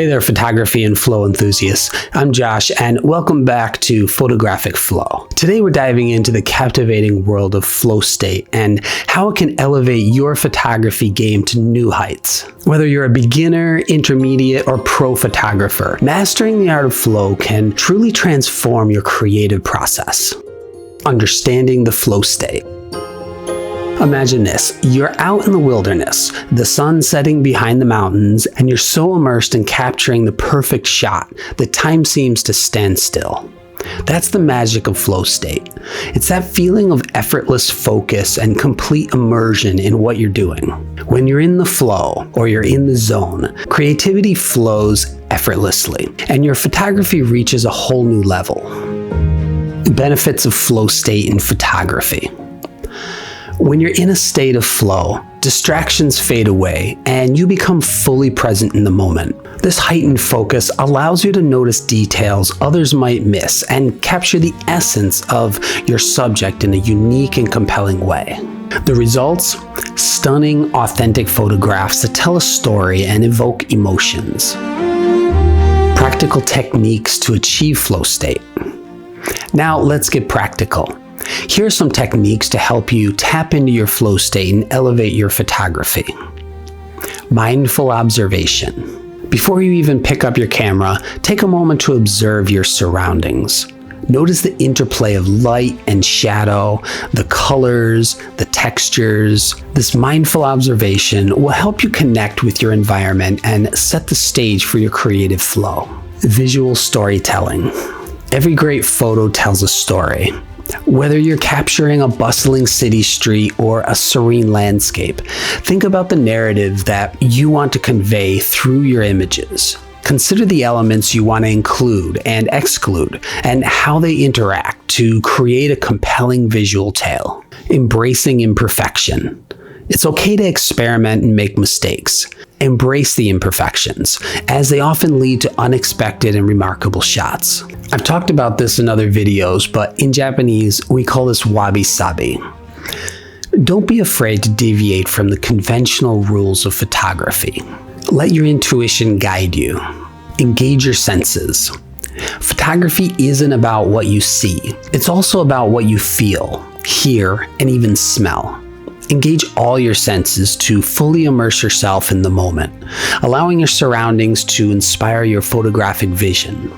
Hey there, photography and flow enthusiasts. I'm Josh, and welcome back to Photographic Flow. Today we're diving into the captivating world of flow state and how it can elevate your photography game to new heights. Whether you're a beginner, intermediate, or pro photographer, mastering the art of flow can truly transform your creative process. Understanding the flow state. Imagine this, you're out in the wilderness, the sun setting behind the mountains, and you're so immersed in capturing the perfect shot that time seems to stand still. That's the magic of flow state. It's that feeling of effortless focus and complete immersion in what you're doing. When you're in the flow, or you're in the zone, creativity flows effortlessly, and your photography reaches a whole new level. Benefits of flow state in photography. When you're in a state of flow, distractions fade away and you become fully present in the moment. This heightened focus allows you to notice details others might miss and capture the essence of your subject in a unique and compelling way. The results? Stunning, authentic photographs that tell a story and evoke emotions. Practical techniques to achieve flow state. Now let's get practical. Here are some techniques to help you tap into your flow state and elevate your photography. Mindful observation. Before you even pick up your camera, take a moment to observe your surroundings. Notice the interplay of light and shadow, the colors, the textures. This mindful observation will help you connect with your environment and set the stage for your creative flow. Visual storytelling. Every great photo tells a story. Whether you're capturing a bustling city street or a serene landscape, think about the narrative that you want to convey through your images. Consider the elements you want to include and exclude and how they interact to create a compelling visual tale. Embracing imperfection. It's okay to experiment and make mistakes. Embrace the imperfections, as they often lead to unexpected and remarkable shots. I've talked about this in other videos, but in Japanese, we call this wabi-sabi. Don't be afraid to deviate from the conventional rules of photography. Let your intuition guide you. Engage your senses. Photography isn't about what you see. It's also about what you feel, hear, and even smell. Engage all your senses to fully immerse yourself in the moment, allowing your surroundings to inspire your photographic vision.